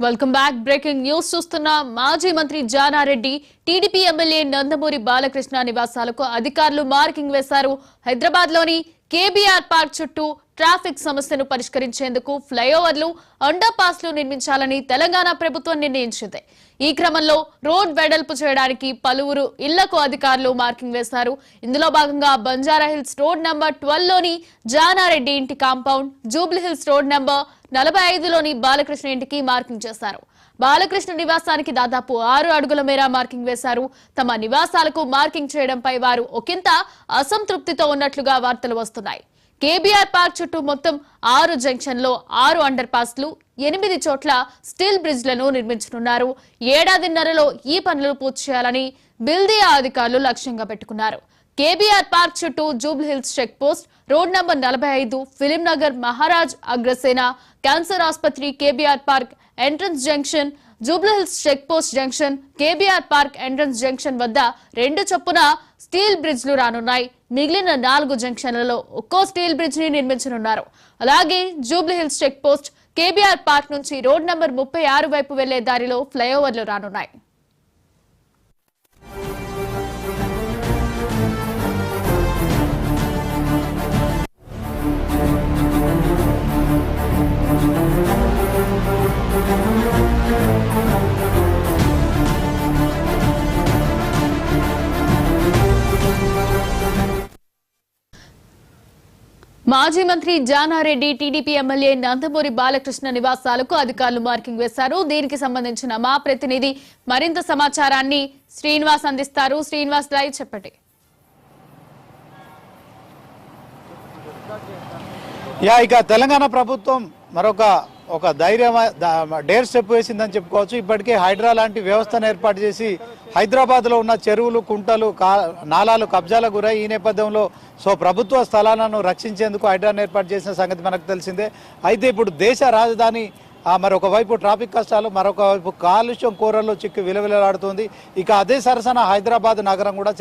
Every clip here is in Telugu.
Welcome back. బ్రేకింగ్ న్యూస్ చూస్తున్న మాజీ మంత్రి జానారెడ్డి టీడీపీ ఎమ్మెల్యే నందమూరి బాలకృష్ణ నివాసాలకు అధికారులు మార్కింగ్ వేశారు. హైదరాబాద్ లోని కేబీఆర్ పార్క్ చుట్టూ ట్రాఫిక్ సమస్యను పరిష్కరించేందుకు ఫ్లైఓవర్లు, అండర్ పాస్లు నిర్మించాలని తెలంగాణ ప్రభుత్వం నిర్ణయించింది. ఈ క్రమంలో రోడ్ వెడల్పు చేయడానికి పలువురు ఇళ్లకు అధికారులు మార్కింగ్ వేశారు. ఇందులో భాగంగా బంజారా హిల్స్ రోడ్ నంబర్ 12 లోని జానారెడ్డి ఇంటి compound, Jubilee Hills road number 45లోని బాలకృష్ణ ఇంటికి మార్కింగ్ చేశారు. బాలకృష్ణ నివాసానికి దాదాపు 6 అడుగుల మేర మార్కింగ్ వేశారు. తమ నివాసాలకు మార్కింగ్ చేయడంపై వారు ఒకంత అసంతృప్తితో ఉన్నట్లుగా వార్తలు వస్తున్నాయి. కేబీఆర్ పార్క్ చుట్టూ మొత్తం 6 జంక్షన్లో 6 అండర్ పాస్లు, 8 చోట్ల స్టీల్ బ్రిడ్జ్లను నిర్మించనున్నారు. ఏడాదిన్నరలో ఈ పనులు పూర్తి చేయాలని బిల్దియా అధికారులు లక్ష్యంగా పెట్టుకున్నారు. కేబీఆర్ పార్క్ చుట్టూ Jubilee Hills check post, road number 45, Film Nagar, Maharaj Agrasena, cancer ఆసుపత్రి, KBR park entrance junction, Jubilee Hills check post junction, KBR park entrance junction వద్ద 2 చొప్పున స్టీల్ బ్రిడ్జ్లు రానున్నాయి. మిగిలిన 4 జంక్షన్లలో ఒక్కో స్టీల్ బ్రిడ్జ్ ని నిర్మించనున్నారు. అలాగే Jubilee Hills check post, KBR park నుంచి రోడ్ నంబర్ 36 వైపు వెళ్లే దారిలో ఫ్లైఓవర్లు రానున్నాయి. మాజీ మంత్రి జానారెడ్డి టీడీపీ ఎమ్మెల్యే నందమూరి బాలకృష్ణ నివాసాలకు అధికారులు మార్కింగ్ వేశారు. దీనికి సంబంధించిన మా ప్రతినిధి మరింత సమాచారాన్ని శ్రీనివాస్ అందిస్తారు. శ్రీనివాస్, లైవ్ చెప్పండి. ఇక తెలంగాణ ప్రభుత్వం ఒక డేర్ స్టెప్ వేసిందని చెప్పుకోవచ్చు. ఇప్పటికే హైడ్రా లాంటి వ్యవస్థను ఏర్పాటు చేసి హైదరాబాద్లో ఉన్న చెరువులు, కుంటలు, నాలాలు కబ్జాలకు గురై ఈ నేపథ్యంలో ప్రభుత్వ స్థలాలను రక్షించేందుకు హైడ్రాను ఏర్పాటు చేసిన సంగతి మనకు తెలిసిందే. అయితే ఇప్పుడు దేశ రాజధాని మరొక వైపు ట్రాఫిక్ కష్టాలు, మరొక వైపు కాలుష్యం కూరల్లో చిక్కి విలవిలలాడుతుంది. ఇక అదే సరసన హైదరాబాద్ నగరం కూడా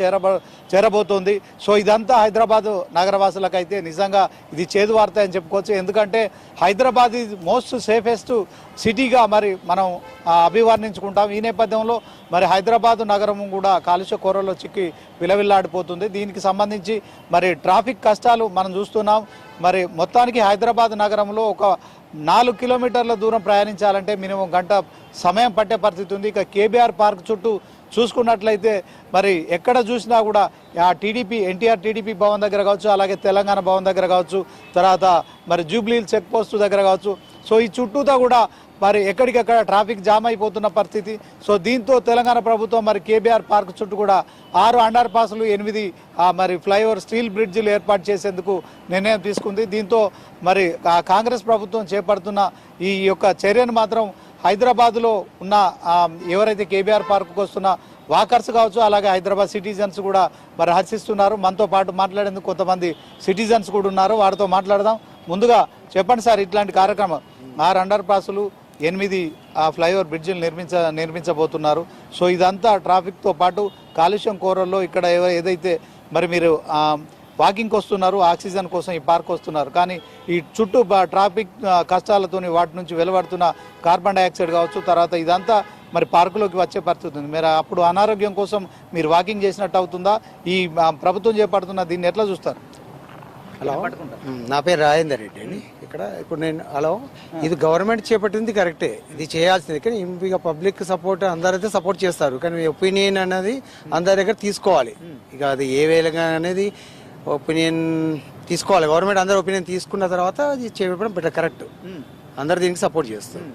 చేరబోతోంది. ఇదంతా హైదరాబాద్ నగరవాసులకైతే నిజంగా ఇది చేదు వార్త అని చెప్పుకోవచ్చు. ఎందుకంటే హైదరాబాద్ ఈజ్ మోస్ట్ సేఫెస్ట్ సిటీగా మనం అభివర్ణించుకుంటాం. ఈ నేపథ్యంలో హైదరాబాద్ నగరం కూడా కాలుష్య కూరల్లో చిక్కి విలవిల్లాడిపోతుంది. దీనికి సంబంధించి ట్రాఫిక్ కష్టాలు మనం చూస్తున్నాం. మొత్తానికి హైదరాబాద్ నగరంలో ఒక 4 కిలోమీటర్ల దూరం ప్రయాణించాలంటే మినిమం గంట సమయం పట్టే పరిస్థితి ఉంది. ఇక కేబీఆర్ పార్క్ చుట్టూ చూసుకున్నట్లయితే ఎక్కడ చూసినా కూడా ఎన్టీఆర్ టీడీపీ భవన్ దగ్గర కావచ్చు, అలాగే తెలంగాణ భవన్ దగ్గర కావచ్చు, తర్వాత జూబ్లీ హిల్స్ చెక్ పోస్ట్ దగ్గర కావచ్చు. ఈ చుట్టూతో కూడా ఎక్కడికెక్కడ ట్రాఫిక్ జామ్ అయిపోతున్న పరిస్థితి. దీంతో తెలంగాణ ప్రభుత్వం కేబీఆర్ పార్క్ చుట్టూ కూడా 6 అండర్ పాస్లు, 8 ఫ్లైఓవర్ స్టీల్ బ్రిడ్జిలు ఏర్పాటు చేసేందుకు నిర్ణయం తీసుకుంది. దీంతో కాంగ్రెస్ ప్రభుత్వం చేపడుతున్న ఈ యొక్క చర్యను మాత్రం హైదరాబాద్లో ఉన్న ఎవరైతే కేబీఆర్ పార్కుకు వస్తున్న వాకర్స్ కావచ్చు, అలాగే హైదరాబాద్ సిటిజన్స్ కూడా హర్షిస్తున్నారు. మనతో పాటు మాట్లాడేందుకు కొంతమంది సిటిజన్స్ కూడా ఉన్నారు, వారితో మాట్లాడదాం. ముందుగా చెప్పండి సార్, ఇట్లాంటి కార్యక్రమం 6 అండర్ పాసులు, 8 ఫ్లైఓవర్ బ్రిడ్జిలు నిర్మించబోతున్నారు. ఇదంతా ట్రాఫిక్తో పాటు కాలుష్యం కూరల్లో ఇక్కడ ఏదైతే మీరు వాకింగ్కి వస్తున్నారు, ఆక్సిజన్ కోసం ఈ పార్క్ వస్తున్నారు, కానీ ఈ చుట్టూ ట్రాఫిక్ కష్టాలతోని వాటి నుంచి వెలువడుతున్న కార్బన్ డైఆక్సైడ్ కావచ్చు, తర్వాత ఇదంతా పార్కులోకి వచ్చే పరిస్థితి ఉంది. అప్పుడు అనారోగ్యం కోసం మీరు వాకింగ్ చేసినట్టు అవుతుందా? ఈ ప్రభుత్వం చేపడుతున్న దీన్ని ఎట్లా చూస్తారు? హలో, నా పేరు రాజేందర్ రెడ్డి అండి. ఇప్పుడు ఇది గవర్నమెంట్ చేపట్టింది కరెక్టే, ఇది చేయాల్సింది. కానీ ఇక పబ్లిక్ సపోర్ట్ అందరైతే సపోర్ట్ చేస్తారు, కానీ ఒపీనియన్ అనేది అందరి దగ్గర తీసుకోవాలి. ఇక అది ఏ వేళగా అనేది ఒపీనియన్ తీసుకోవాలి. గవర్నమెంట్ అందరు ఒపీనియన్ తీసుకున్న తర్వాత అది చేయడం బెటర్, కరెక్ట్. అందరు దీనికి సపోర్ట్ చేస్తారు.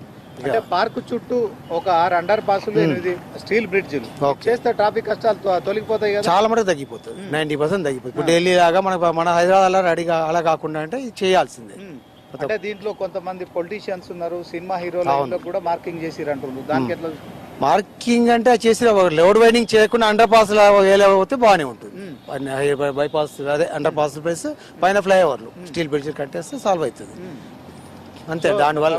పార్క్ చుట్టూ ఒక 6 అండర్ పాసులు, 8 స్టీల్ బ్రిడ్జిలు చేస్తే ట్రాఫిక్ కష్టాలు తొలగిపోతాయి కదా? చాలా మటుకు తగ్గిపోతుంది, 90% తగ్గిపోతుంది. ఇప్పుడు ఢిల్లీ లాగా మన హైదరాబాద్ రెడీగా అలా కాకుండా అంటే ఇది చేయాల్సిందే. అంటే దీంట్లో కొంతమంది పొలిటీషియన్స్ ఉన్నారు, సినిమా హీరోలు కూడా మార్కింగ్ చేసిరు అంటున్నారు. దానికి ఎట్లా? మార్కింగ్ అంటే చేసిన లోడ్ వైడింగ్ చేయకుండా అండర్ పాస్ పోతే బాగానే ఉంటుంది. బైపాస్ అదే అండర్ పాస్ ప్లేస్ పైన ఫ్లైఓవర్లు స్టీల్ బ్రిడ్జ్ కట్టేస్తే సాల్వ్ అవుతుంది అంతే. దానివల్ల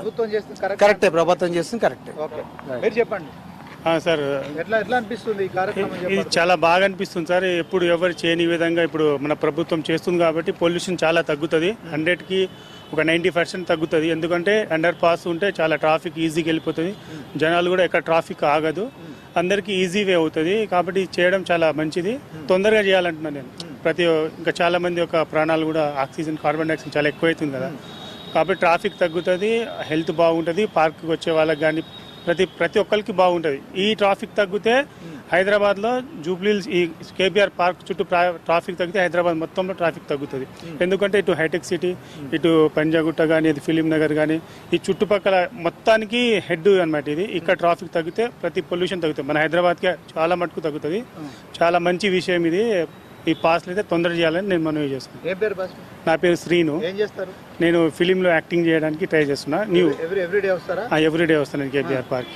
కరెక్టే, ప్రభుత్వం చేస్తుంది కరెక్టే. మీరు చెప్పండి సార్. ఎట్లా అనిపిస్తుంది ఈ కార్యక్రమం? ఇది చాలా బాగా అనిపిస్తుంది సార్. ఎప్పుడు ఎవరు చేయని విధంగా ఇప్పుడు మన ప్రభుత్వం చేస్తుంది కాబట్టి పొల్యూషన్ చాలా తగ్గుతుంది. 100కి ఒక 90% తగ్గుతుంది. ఎందుకంటే అండర్ పాస్ ఉంటే చాలా ట్రాఫిక్ ఈజీగా వెళ్ళిపోతుంది, జనాలు కూడా ఎక్కడ ట్రాఫిక్ ఆగదు, అందరికీ ఈజీ వే అవుతుంది. కాబట్టి చేయడం చాలా మంచిది, తొందరగా చేయాలంటున్నాను నేను. ఇంకా చాలా మంది యొక్క ప్రాణాలు కూడా ఆక్సిజన్ కార్బన్ డైఆక్సైడ్ చాలా ఎక్కువైతుంది కదా, కాబట్టి ట్రాఫిక్ తగ్గుతుంది, హెల్త్ బాగుంటుంది, పార్క్కి వచ్చే వాళ్ళకి కానీ ప్రతి ఒక్కరికి బాగుంటుంది. ఈ ట్రాఫిక్ తగ్గితే హైదరాబాద్లో జూబ్లీహిల్స్ ఈ కేబీఆర్ పార్క్ చుట్టూ ట్రాఫిక్ తగ్గితే హైదరాబాద్ మొత్తంలో ట్రాఫిక్ తగ్గుతుంది. ఎందుకంటే ఇటు హైటెక్ సిటీ, ఇటు పంజాగుట్ట కానీ, ఇది ఫిలిం నగర్ కానీ, ఈ చుట్టుపక్కల మొత్తానికి హెడ్ అనమాట ఇది. ఇక్కడ ట్రాఫిక్ తగ్గితే ప్రతి పొల్యూషన్ తగ్గుతుంది. మన హైదరాబాద్కి చాలా మటుకు తగ్గుతుంది. చాలా మంచి విషయం ఇది. ఈ పాస్లు అయితే తొందర చేయాలని నేను మనవి చేస్తున్నాను. నా పేరు శ్రీను. నేను ఫిలింలో యాక్టింగ్ చేయడానికి ట్రై చేస్తున్నా. ఎవ్రీడే వస్తాను కేబీఆర్ పార్క్.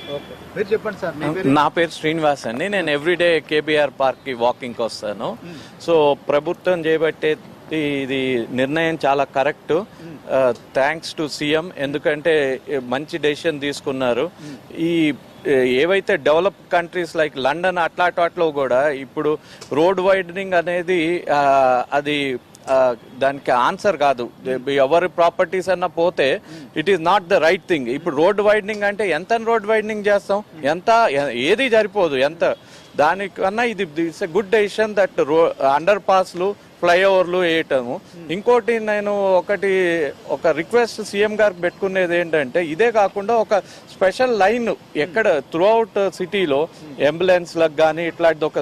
మీరు చెప్పండి సార్. నా పేరు శ్రీనివాస్ అండి. నేను ఎవ్రీడే కేబీఆర్ పార్క్ కి వాకింగ్ వస్తాను. సో ప్రభుత్వం చేయబట్టే ఇది నిర్ణయం చాలా కరెక్ట్. థ్యాంక్స్ టు సీఎం, ఎందుకంటే మంచి డెసిషన్ తీసుకున్నారు. ఈ ఏవైతే డెవలప్ కంట్రీస్ లైక్ లండన్ అట్లాట్లో కూడా ఇప్పుడు రోడ్ వైడనింగ్ అనేది అది దానికి ఆన్సర్ కాదు. ఎవరి ప్రాపర్టీస్ అన్నా పోతే it is not the right thing. ఇప్పుడు రోడ్ వైడనింగ్ అంటే ఎంత రోడ్ వైడనింగ్ చేస్తాం, ఏది సరిపోదు. దానికన్నా ఇది it's a good decision that అండర్ పాస్లు, ఫ్లైఓవర్లు వేయటము. ఇంకోటి నేను ఒక రిక్వెస్ట్ సీఎం గారికి పెట్టుకునేది ఏంటంటే, ఇదే కాకుండా ఒక స్పెషల్ లైన్ ఎక్కడ త్రూ అవుట్ సిటీలో అంబులెన్స్లకు కానీ ఇట్లాంటిది ఒక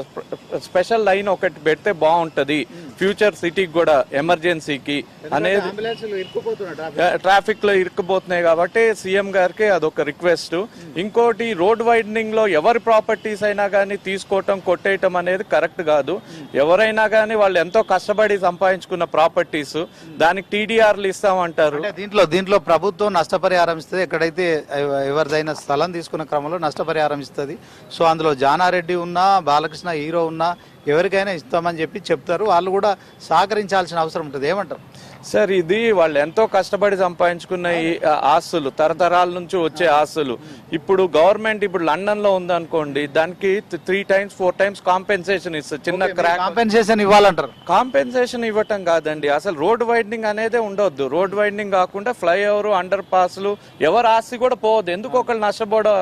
స్పెషల్ లైన్ ఒకటి పెడితే బాగుంటది ఫ్యూచర్ సిటీకి కూడా, ఎమర్జెన్సీకి అనేది. ట్రాఫిక్ లో ఇరుక్కుపోతున్నాయి కాబట్టి సీఎం గారికి అదొక రిక్వెస్ట్. ఇంకోటి రోడ్ వైడనింగ్ లో ఎవరి ప్రాపర్టీస్ అయినా కానీ తీసుకోవటం, కొట్టేయటం అనేది కరెక్ట్ కాదు. ఎవరైనా కానీ వాళ్ళు ఎంతో కష్టపడి సంపాదించుకున్న ప్రాపర్టీస్, దానికి టీడీఆర్లు ఇస్తామంటారు. దీంట్లో ప్రభుత్వం నష్టపరిహారం ఇస్తుంది. ఎక్కడైతే ఎవరిదైనా స్థలం తీసుకున్న క్రమంలో నష్టపరిహారం ఇస్తుంది. సో అందులో జానారెడ్డి ఉన్నా, బాలకృష్ణ హీరో ఉన్నా ఎవరికైనా ఇస్తామని చెప్తారు. వాళ్ళు కూడా సహకరించాల్సిన అవసరం ఉంటుంది. ఏమంటారు సార్? ఇది వాళ్ళు ఎంతో కష్టపడి సంపాదించుకున్న ఈ ఆస్తులు, తరతరాల నుంచి వచ్చే ఆస్తులు. ఇప్పుడు గవర్నమెంట్ ఇప్పుడు లండన్ లో ఉందనుకోండి, దానికి 3 times 4 times కాంపెన్సేషన్ ఇస్తుంది. చిన్న క్రాక్ కాంపెన్సేషన్ ఇవ్వాలంటారు. కాంపెన్సేషన్ ఇవ్వటం కాదండి, అసలు రోడ్ వైడనింగ్ అనేది ఉండొద్దు. రోడ్ వైడనింగ్ కాకుండా ఫ్లైఓవర్, అండర్ పాస్లు, ఎవరి ఆస్తి కూడా పోవద్దు. ఎందుకు ఒకళ్ళు నష్టపోవడం?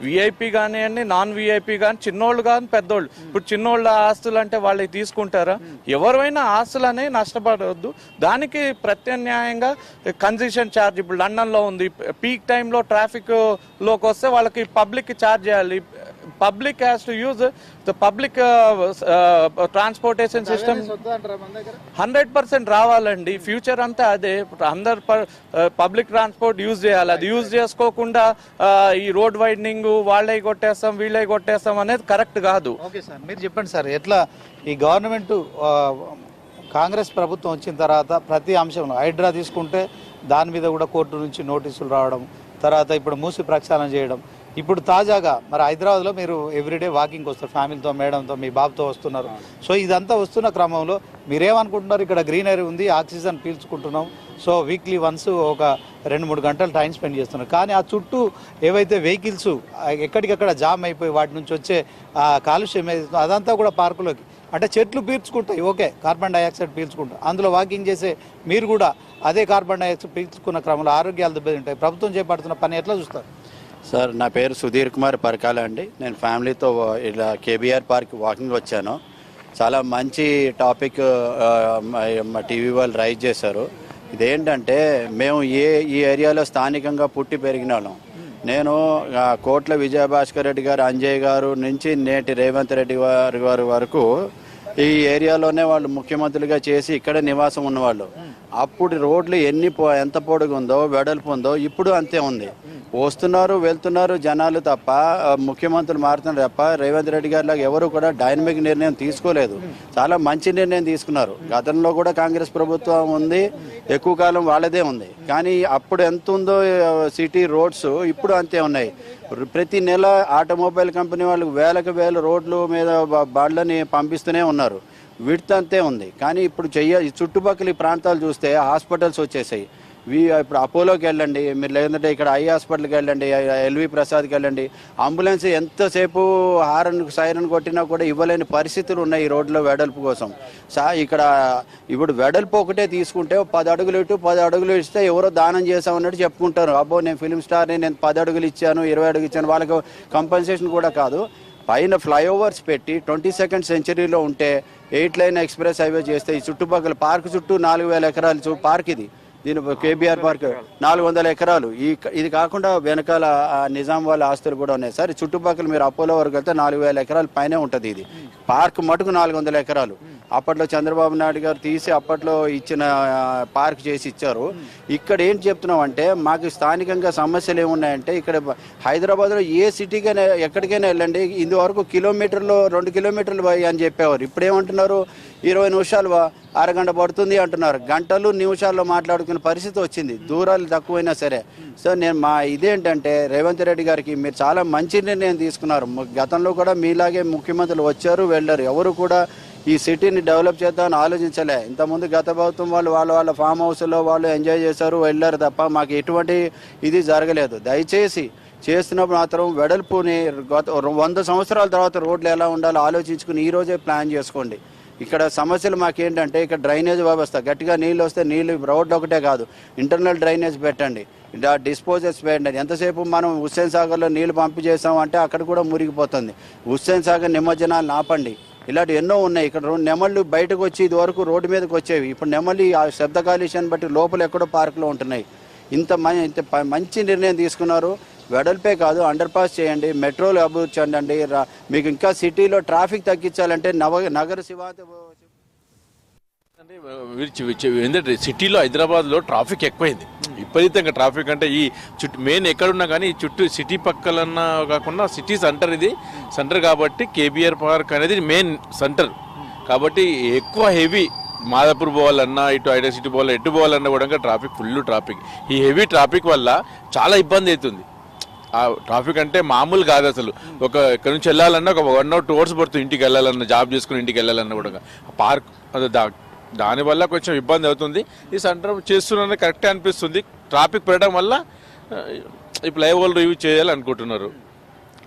విఐపి కానివ్వండి, నాన్ విఐపి కానీ, చిన్నోళ్ళు కానీ పెద్దోళ్ళు. ఇప్పుడు చిన్నోళ్ళ ఆస్తులు అంటే వాళ్ళకి తీసుకుంటారా? ఎవరైనా ఆస్తులు అనేవి నష్టపడవద్దు. దానికి ప్రత్యామ్నాయంగా కన్సెషన్ ఛార్జ్ ఇప్పుడు లండన్ లో ఉంది. పీక్ టైంలో ట్రాఫిక్ లోకి వస్తే వాళ్ళకి పబ్లిక్ ఛార్జ్ చేయాలి. Public has to use the public transportation system 100% రావాలండి. ఫ్యూచర్ అంతా అదే. అందరు పబ్లిక్ ట్రాన్స్పోర్ట్ యూజ్ చేయాలి. అది యూజ్ చేసుకోకుండా ఈ రోడ్ వైడనింగ్ వాళ్ళే కొట్టేస్తాం, వీళ్ళే కొట్టేస్తాం అనేది కరెక్ట్ కాదు. ఓకే సార్, మీరు చెప్పండి సార్, ఎట్లా ఈ గవర్నమెంట్ కాంగ్రెస్ ప్రభుత్వం వచ్చిన తర్వాత ప్రతి అంశంలో హైడ్రా తీసుకుంటే దాని మీద కూడా కోర్టు నుంచి నోటీసులు రావడం, తర్వాత ఇప్పుడు మూసి ప్రక్షాళన చేయడం, ఇప్పుడు తాజాగా మరి హైదరాబాద్లో మీరు ఎవ్రీడే వాకింగ్ వస్తారు ఫ్యామిలీతో, మేడంతో, మీ బాబుతో వస్తున్నారు. సో ఇదంతా వస్తున్న క్రమంలో మీరేమనుకుంటున్నారు? ఇక్కడ గ్రీనరీ ఉంది, ఆక్సిజన్ పీల్చుకుంటున్నాం. సో వీక్లీ వన్స్ ఒక 2-3 గంటలు టైం స్పెండ్ చేస్తున్నారు. కానీ ఆ చుట్టూ ఏవైతే వెహికల్స్ ఎక్కడికక్కడ జామ్ అయిపోయి వాటి నుంచి వచ్చే కాలుష్యం ఏదైతుందో అదంతా కూడా పార్కులోకి, అంటే చెట్లు పీల్చుకుంటాయి, ఓకే, కార్బన్ డైఆక్సైడ్ పీల్చుకుంటాయి. అందులో వాకింగ్ చేసే మీరు కూడా అదే కార్బన్ డైఆక్సైడ్ పీల్చుకున్న క్రమంలో ఆరోగ్యాలు దెబ్బతింటాయి. ప్రభుత్వం చేపడుతున్న పని ఎట్లా చూస్తారు? సార్, నా పేరు సుధీర్ కుమార్ పరకాల అండి. నేను ఫ్యామిలీతో ఇలా కేబీఆర్ పార్క్ వాకింగ్ వచ్చాను. చాలా మంచి టాపిక్ మా టీవీ వాళ్ళు రైజ్ చేశారు. ఇదేంటంటే మేము ఈ ఏరియాలో స్థానికంగా పుట్టి పెరిగిన వాళ్ళం. నేను కోట్ల విజయభాస్కర్ రెడ్డి గారు, అంజయ్ గారు నుంచి నేటి రేవంత్ రెడ్డి గారి వరకు ఈ ఏరియాలోనే వాళ్ళు ముఖ్యమంత్రులుగా చేసి ఇక్కడ నివాసం ఉన్నవాళ్ళు. అప్పుడు రోడ్లు ఎంత పొడుగు ఉందో, వెడల్పు ఉందో ఇప్పుడు అంతే ఉంది. వస్తున్నారు, వెళ్తున్నారు జనాలు తప్ప, ముఖ్యమంత్రులు మారుతున్నారు తప్ప రేవంత్ రెడ్డి గారి లాగా ఎవరు కూడా డైనమిక్ నిర్ణయం తీసుకోలేదు. చాలా మంచి నిర్ణయం తీసుకున్నారు. గతంలో కూడా కాంగ్రెస్ ప్రభుత్వం ఉంది, ఎక్కువ కాలం వాళ్ళదే ఉంది. కానీ అప్పుడు ఎంత ఉందో సిటీ రోడ్స్ ఇప్పుడు అంతే ఉన్నాయి. ప్రతి నెల ఆటోమొబైల్ కంపెనీ వాళ్ళు వేల రోడ్ల మీద బండ్లని పంపిస్తూనే ఉన్నారు. విడ్త్ అంతే ఉంది. కానీ ఇప్పుడు చుట్టుపక్కల ప్రాంతాలు చూస్తే హాస్పిటల్స్ వచ్చేసాయి. ఇప్పుడు అపోలోకి వెళ్ళండి, మీరు లేదంటే ఇక్కడ ఐ హాస్పిటల్కి వెళ్ళండి, ఎల్వి ప్రసాద్కి వెళ్ళండి, అంబులెన్స్ ఎంతసేపు సైరన్ కొట్టినా కూడా ఇవ్వలేని పరిస్థితులు ఉన్నాయి ఈ రోడ్లో వెడల్పు కోసం. ఇక్కడ ఇప్పుడు వెడల్పు ఒకటే తీసుకుంటే 10 అడుగులు ఇటు 10 అడుగులు ఇస్తే ఎవరో దానం చేసామన్నట్టు చెప్పుకుంటారు. అబ్బో నేను ఫిల్మ్ స్టార్ని, నేను 10 అడుగులు ఇచ్చాను, 20 అడుగులు ఇచ్చాను, వాళ్ళకి కంపెన్సేషన్ కూడా కాదు. పైన ఫ్లైఓవర్స్ పెట్టి 22nd సెంచరీలో ఉంటే 8 లైన్ ఎక్స్ప్రెస్ హైవే చేస్తే ఈ చుట్టుపక్కల పార్క్ చుట్టూ 4000 ఎకరాలు పార్క్ ఇది. దీని కేబీఆర్ పార్క్ 400 ఎకరాలు. ఇది కాకుండా వెనకాల నిజాం వాళ్ళ ఆస్తులు కూడా ఉన్నాయి సార్. చుట్టుపక్కల మీరు అపోలో వరకు వెళ్తే 4000 ఎకరాల పైనే ఉంటుంది. ఇది పార్క్ మటుకు 400 ఎకరాలు. అప్పట్లో చంద్రబాబు నాయుడు గారు తీసి అప్పట్లో ఇచ్చిన పార్క్ చేసి ఇచ్చారు. ఇక్కడ ఏం చెప్తున్నాం అంటే మాకు స్థానికంగా సమస్యలు ఏమున్నాయంటే ఇక్కడ హైదరాబాద్లో ఏ సిటీకైనా ఎక్కడికైనా వెళ్ళండి, ఇందువరకు కిలోమీటర్లు 2 కిలోమీటర్లు అని చెప్పేవారు. ఇప్పుడు ఏమంటున్నారు 20 నిమిషాలు అరగంట పడుతుంది అంటున్నారు. గంటలు నిమిషాల్లో మాట్లాడుకునే పరిస్థితి వచ్చింది, దూరాలు తక్కువైనా సరే. సో నేను ఇదేంటంటే రేవంత్ రెడ్డి గారికి మీరు చాలా మంచి నిర్ణయం తీసుకున్నారు. గతంలో కూడా మీలాగే ముఖ్యమంత్రులు వచ్చారు వెళ్ళారు, ఎవరు కూడా ఈ సిటీని డెవలప్ చేద్దామని ఆలోచించలే. ఇంతకుముందు గత ప్రభుత్వం వాళ్ళ ఫామ్ హౌస్లో వాళ్ళు ఎంజాయ్ చేశారు వెళ్ళారు తప్ప మాకు ఎటువంటి ఇది జరగలేదు. దయచేసి చేస్తున్నప్పుడు మాత్రం వెడల్పుని 100 సంవత్సరాల తర్వాత రోడ్లు ఎలా ఉండాలో ఆలోచించుకుని ఈ రోజే ప్లాన్ చేసుకోండి. ఇక్కడ సమస్యలు మాకేంటంటే ఇక్కడ డ్రైనేజ్ వ్యవస్థ, గట్టిగా నీళ్ళు వస్తే నీళ్ళు రోడ్డు ఒకటే కాదు, ఇంటర్నల్ డ్రైనేజ్ పెట్టండి, డిస్పోజల్స్ పెట్టండి. ఎంతసేపు మనం హుస్సేన్ సాగర్లో నీళ్లు పంపి చేసామంటే అక్కడ కూడా మురిగిపోతుంది. హుస్సేన్ సాగర్ నిమజ్జనాలు ఆపండి. ఇలాంటి ఎన్నో ఉన్నాయి. ఇక్కడ నెమళ్ళు బయటకు వచ్చి ఇది వరకు రోడ్డు మీదకి వచ్చేవి, ఇప్పుడు నెమళ్ళు ఆ శబ్ద కాలుష్యాన్ని బట్టి లోపల ఎక్కడో పార్కులో ఉంటున్నాయి. ఇంత మంచి నిర్ణయం తీసుకున్నారు. వెడల్పే కాదు, అండర్ పాస్ చేయండి, మెట్రోలు అభివృద్ధి చెందండి. మీకు ఇంకా సిటీలో ట్రాఫిక్ తగ్గించాలంటే నగర శివార్త ఏంటంటే సిటీలో హైదరాబాద్లో ట్రాఫిక్ ఎక్కువైంది, విపరీతంగా ట్రాఫిక్. అంటే ఈ చుట్టూ మెయిన్ ఎక్కడున్నా కానీ ఈ చుట్టూ సిటీ పక్కలన్నా కాకుండా సిటీ సెంటర్, ఇది సెంటర్ కాబట్టి కేబీఆర్ పార్క్ అనేది మెయిన్ సెంటర్ కాబట్టి ఎక్కువ హెవీ మాదాపూర్ పోవాలన్నా ఇటు హైదరాబాద్ సిటీ పోవాలన్నా ఎటు పోవాలన్నా కూడా ట్రాఫిక్, ఫుల్ ట్రాఫిక్. ఈ హెవీ ట్రాఫిక్ వల్ల చాలా ఇబ్బంది అవుతుంది. ఆ ట్రాఫిక్ అంటే మామూలు కాదు అసలు. ఇక్కడ నుంచి వెళ్ళాలన్నా ఒక 1 or 2 hours పడుతుంది, ఇంటికి వెళ్ళాలన్నా, జాబ్ చేసుకుని ఇంటికి వెళ్ళాలన్నా కూడా. పార్క్ అది దానివల్ల కొంచెం ఇబ్బంది అవుతుంది. ఈ సెంటర్ చేస్తున్న కరెక్టే అనిపిస్తుంది. ట్రాఫిక్ పెరగడం వల్ల ఈ ఫ్లైఓవర్ రివ్యూ చేయాలనుకుంటున్నారు.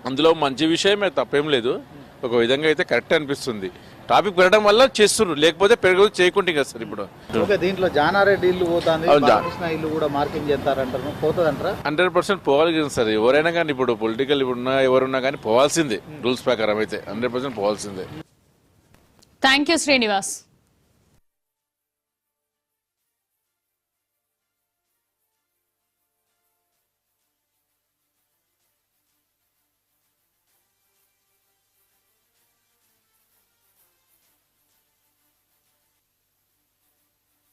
అందులో మంచి విషయమే, తప్పేం లేదు. ఒక విధంగా అయితే కరెక్ట్ అనిపిస్తుంది. ట్రాఫిక్ పెరగడం వల్ల చేస్తున్నారు, లేకపోతే పెరగదు చేయకుంటే కదా సార్. ఇప్పుడు ఓకే, దీంట్లో జానారెడ్డి ఇల్లు పోతుంది, బాలకృష్ణ ఇల్లు కూడా మార్కింగ్ చేస్తారంటారు, పోతుందంటారా? 100% పోవాలి కదా సార్. ఎవరైనా కానీ ఇప్పుడు పొలిటికల్ ఇప్పుడున్నా ఎవరున్నా కానీ పోవాల్సిందే. రూల్స్ ప్రకారం అయితే 100% పోవాల్సిందే. Thank you Srinivas.